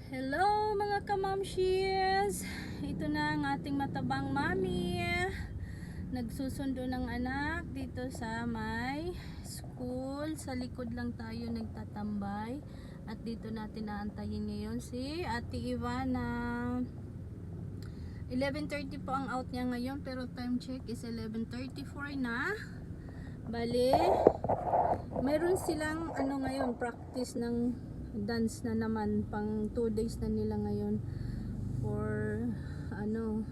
Hello mga kamamshis! Ito na ang ating matabang mami. Nagsusundo ng anak dito sa may school. Sa likod lang tayo nagtatambay. At dito natin naantayin ngayon si Ate Ivana. 11:30 po ang out niya ngayon, pero time check is 11:34 na. Bale, meron silang ngayon, practice ng dance na naman, pang 2 days na nila ngayon for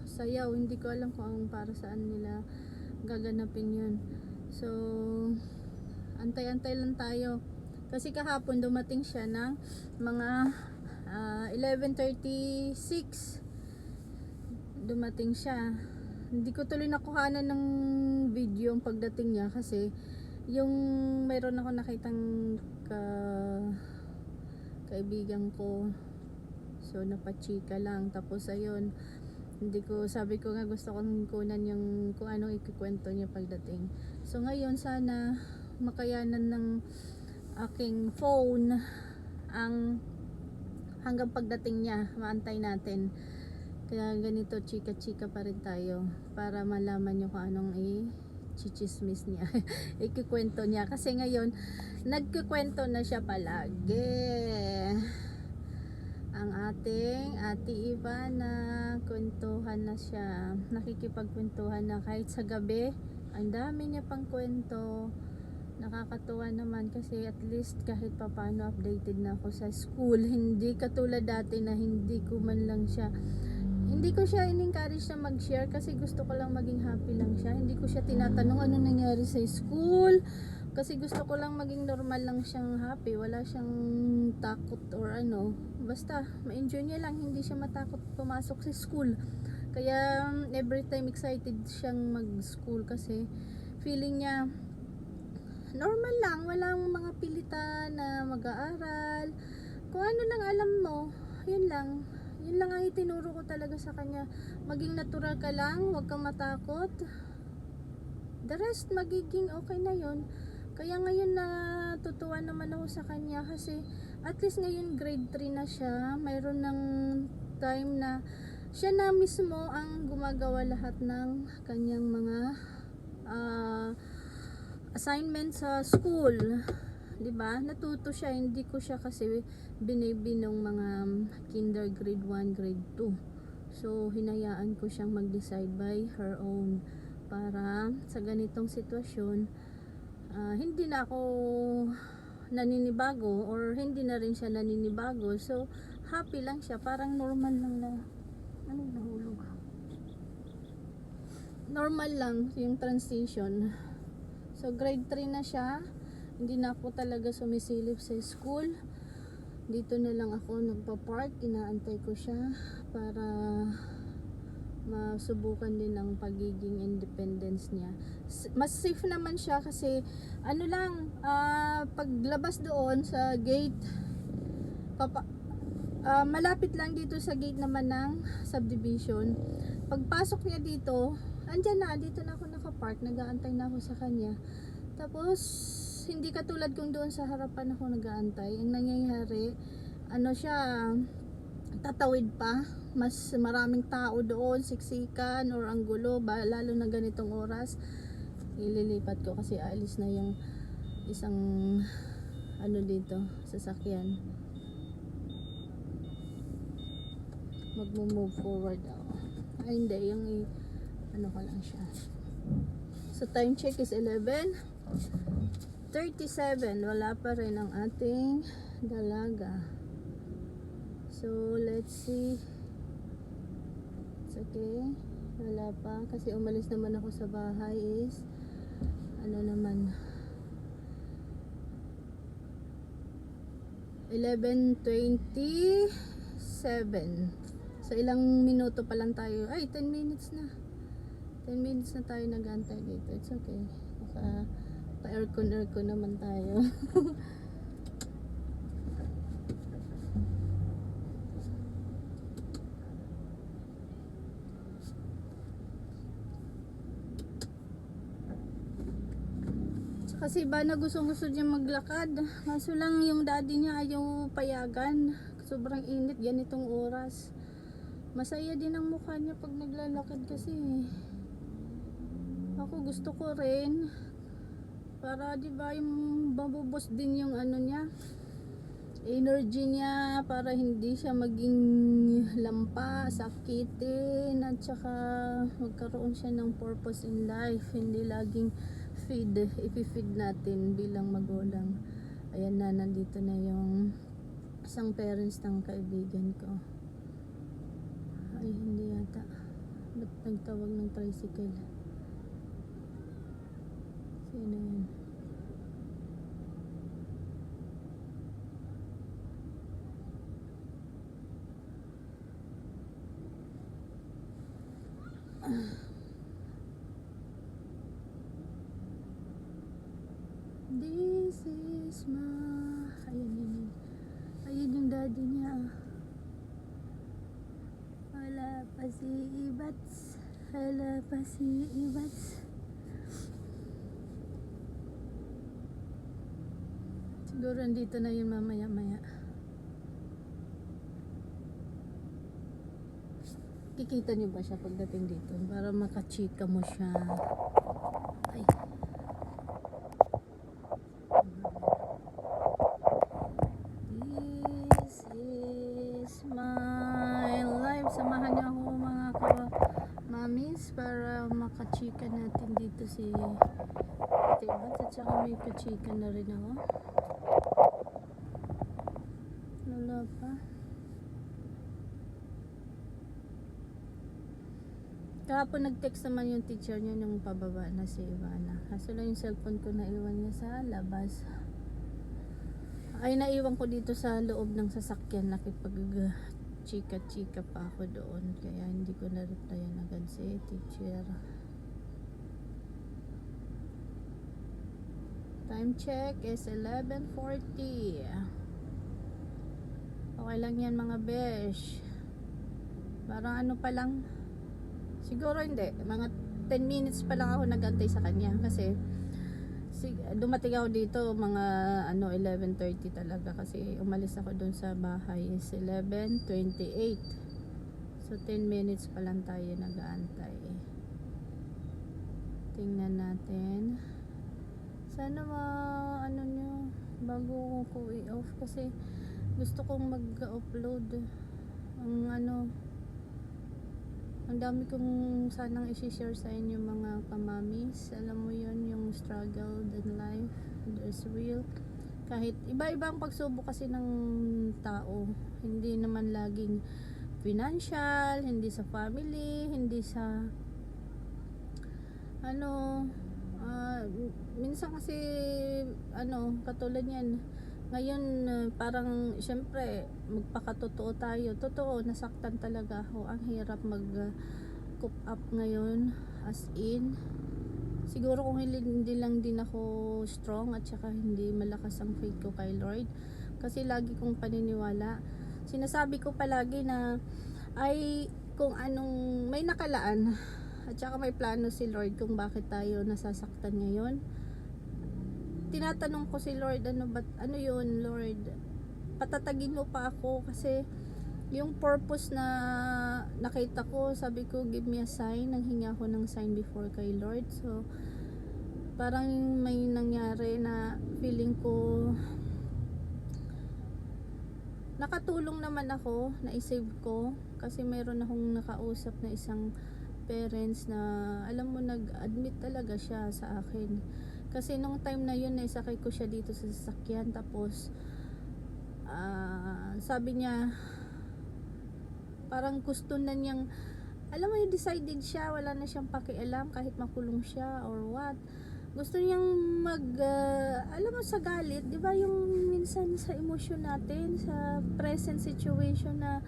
sayaw. Hindi ko alam kung para saan nila gaganapin yun. So antay-antay lang tayo kasi kahapon dumating siya ng mga 11:36 dumating siya. Hindi ko tuloy nakuhanan ng video ang pagdating niya kasi yung mayroon ako nakitang kaibigan ko, so napachika lang. Tapos ayun, hindi ko, sabi ko nga gusto kong kunan yung kung anong ikikwento niya pagdating. So ngayon sana makayanan ng aking phone ang hanggang pagdating niya, maantay natin. Kaya ganito, chika-chika pa rin tayo para malaman nyo kung anong chichismis niya ikikwento niya, kasi ngayon nagkikwento na siya palagi. Ang ating Ate Ivana, kwentuhan na siya, nakikipagkwentuhan na kahit sa gabi. Ang dami niya pang kwento. Nakakatuwa naman kasi at least kahit papano updated na ako sa school. Hindi katulad dati na hindi ko siya in-encourage na mag-share kasi gusto ko lang maging happy lang siya. Hindi ko siya tinatanong ano nangyari sa school kasi gusto ko lang maging normal lang siyang happy. Wala siyang takot or basta ma-enjoy niya lang, hindi siya matakot pumasok sa school. Kaya every time excited siyang mag-school kasi feeling niya normal lang, walang mga pilitan na mag-aaral. Kung ano lang alam mo, yun lang ang itinuro ko talaga sa kanya. Maging natural ka lang, huwag kang matakot, the rest magiging okay na yun. Kaya ngayon natutuwa naman ako sa kanya kasi at least ngayon grade 3 na siya. Mayroon ng time na siya na mismo ang gumagawa lahat ng kanyang mga assignment sa school, 'di ba? Natuto siya, hindi ko siya kasi binibinong mga kinder grade 1, grade 2. So hinayaan ko siyang mag-decide by her own para sa ganitong sitwasyon hindi na ako naninibago or hindi na rin siya naninibago. So happy lang siya, parang normal lang na nahulog. Normal lang yung transition. So grade 3 na siya. Hindi na ako talaga sumisilip sa school. Dito na lang ako nagpa-park. Inaantay ko siya para masubukan din ang pagiging independence niya. Mas safe naman siya kasi paglabas doon sa gate, malapit lang dito sa gate naman ng subdivision. Pagpasok niya dito, dito na ako nakapark, nag-aantay na ako sa kanya. Tapos hindi katulad kung doon sa harapan ako nag-aantay. Ang nangyayari, tatawid pa, mas maraming tao doon, siksikan or ang gulo, lalo na ganitong oras. Ililipat ko kasi aalis na yung isang dito, sasakyan. Mag-move forward ako. Hindi, yung ko lang siya. So time check is 11:37. Wala pa rin ang ating dalaga. So let's see. It's okay. Wala pa kasi umalis naman ako sa bahay is 11:27. So ilang minuto pa lang tayo. 10 minutes na. 10 minutes na tayo nag-aantay dito. It's okay. Pa-aircon naman tayo. Kasi ba na gusto niya maglakad. Kaso lang yung daddy niya ayaw payagan. sobrang init ganitong oras. Masaya din ang mukha niya pag naglalakad kasi. Ako gusto ko rin para 'di ba yung mabubos din yung ano niya, energy niya, para hindi siya maging lampa, sakitin, at saka magkaroon siya ng purpose in life, hindi laging ipi-feed natin bilang magulang. Ayan na, nandito na yung isang parents ng kaibigan ko. Ay, hindi yata. Ba't nagtawag ng tricycle? Sino yun? This is my... Ayan. Ayan yung daddy niya. Wala pa si Ibats. Wala pa si Ibats. Siguro andito na yun mamaya-maya. Kikita niyo ba siya pagdating dito? Para makachika mo siya. Ay. This is my life. Samahan niyo ako mga mamis para makachika natin dito si Tibat, at saka may kachika na rin ako. Wala pa. Kahapon nag-text naman yung teacher niya nung pababa na si Ivana. Kaso lang yung cellphone ko naiwan niya sa labas. Ay, naiwan ko dito sa loob ng sasakyan. Nakipag-chika-chika pa ako doon. Kaya hindi ko na-replyan agad si teacher. Time check is 11:40. Okay lang yan mga besh. Parang ano pa lang. Siguro hindi, mga 10 minutes pa lang ako nagantay sa kanya kasi dumating ako dito mga 11:30 talaga kasi umalis ako dun sa bahay is 11:28. So 10 minutes pa lang tayo nag-aantay. Tingnan natin. Sana nyo bago ko i-off kasi gusto kong mag-upload ang dami kong sanang i-share sa inyo mga kamamis. Alam mo yun, yung struggle in life is real. Kahit iba-iba ang pagsubok kasi ng tao, hindi naman laging financial, hindi sa family, hindi sa minsan kasi katulad yan ngayon, parang syempre magpakatotoo tayo. Totoo, nasaktan talaga ako. Ang hirap mag-coop up ngayon, as in. Siguro kung hindi lang din ako strong at saka hindi malakas ang faith ko kay Lord. Kasi lagi kong paniniwala. Sinasabi ko palagi na ay kung anong may nakalaan at saka may plano si Lord kung bakit tayo nasasaktan ngayon. Tinatanong ko si Lord, ano yun Lord, patatagin mo pa ako kasi yung purpose na nakita ko, sabi ko give me a sign, nanghinga ako ng sign before kay Lord. So parang may nangyari na feeling ko nakatulong naman ako, na-save ko kasi mayroon akong nakausap na isang parents na alam mo nag-admit talaga siya sa akin. Kasi nung time na yun sakay ko siya dito sa sasakyan, tapos sabi niya parang gusto na niyang, alam mo yung decided siya, wala na siyang pakialam kahit makulong siya or what. Gusto niyang alam mo sa galit, di ba yung minsan sa emosyon natin, sa present situation na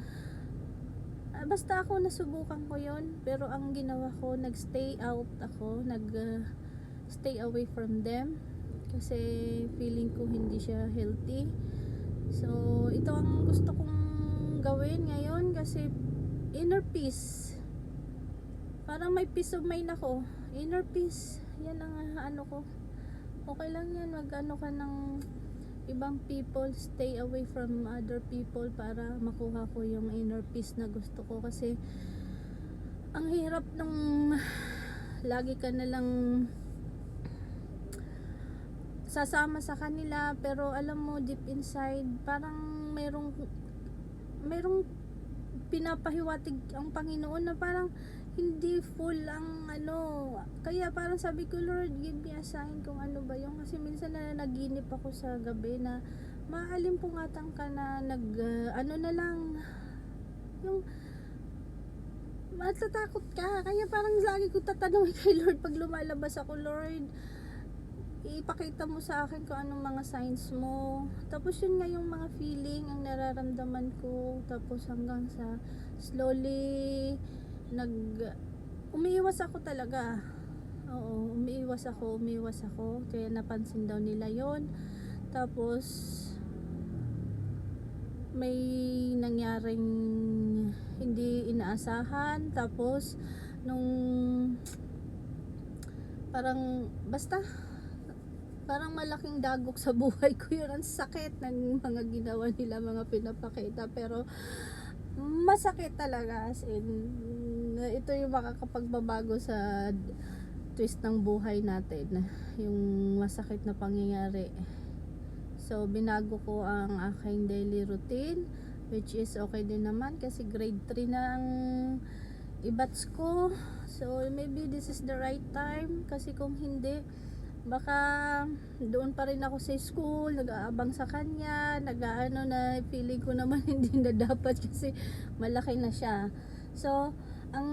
basta ako nasubukan ko yon, pero ang ginawa ko, nag-stay out ako, stay away from them kasi feeling ko hindi siya healthy. So ito ang gusto kong gawin ngayon kasi inner peace, parang may peace of mind ako, inner peace, yan ang ko. Okay lang yan, mag ka ng ibang people, stay away from other people para makuha ko yung inner peace na gusto ko. Kasi ang hirap nung lagi ka na lang sasama sa kanila, pero alam mo deep inside parang merong pinapahiwatig ang Panginoon na parang hindi full ang ano. Kaya parang sabi ko, Lord, give me a sign kung ano ba yung, kasi minsan na naginip ako sa gabi na maalimpungatan ka na ano na lang yung matatakot ka. Kaya parang lagi ko tatanungin kay Lord pag lumalabas ako, Lord, ipakita mo sa akin kung anong mga signs mo. Tapos yun nga yung mga feeling ang nararamdaman ko. Tapos hanggang sa slowly umiiwas ako talaga. Oo, umiiwas ako. Kaya napansin daw nila yon. Tapos may nangyaring hindi inaasahan. Tapos nung parang malaking dagok sa buhay ko yun. Ang sakit ng mga ginawa nila, mga pinapakita, pero masakit talaga, as in ito yung makakapagbabago sa twist ng buhay natin, yung masakit na pangyayari. So binago ko ang aking daily routine, which is okay din naman kasi grade 3 na ang ibats ko. So maybe this is the right time, kasi kung hindi baka doon pa rin ako sa school, nag-aabang sa kanya, nag-aano na feeling ko naman hindi na dapat kasi malaki na siya. So ang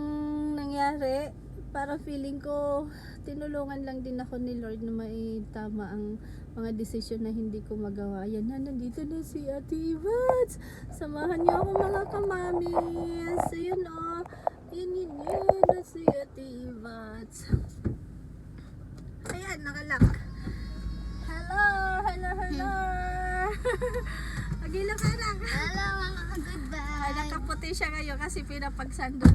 nangyari, para feeling ko tinulungan lang din ako ni Lord na maitama ang mga desisyon na hindi ko magawa. Ayan na, nandito na si Ate Ivats. Samahan niyo ako mga kamamis. Ayun o, yun na si Ate Ivats. Ayan, nakalak. Hello. Agila ka lang. Hello mga goodbye. Ay, nakaputi siya ngayon kasi pinapagsando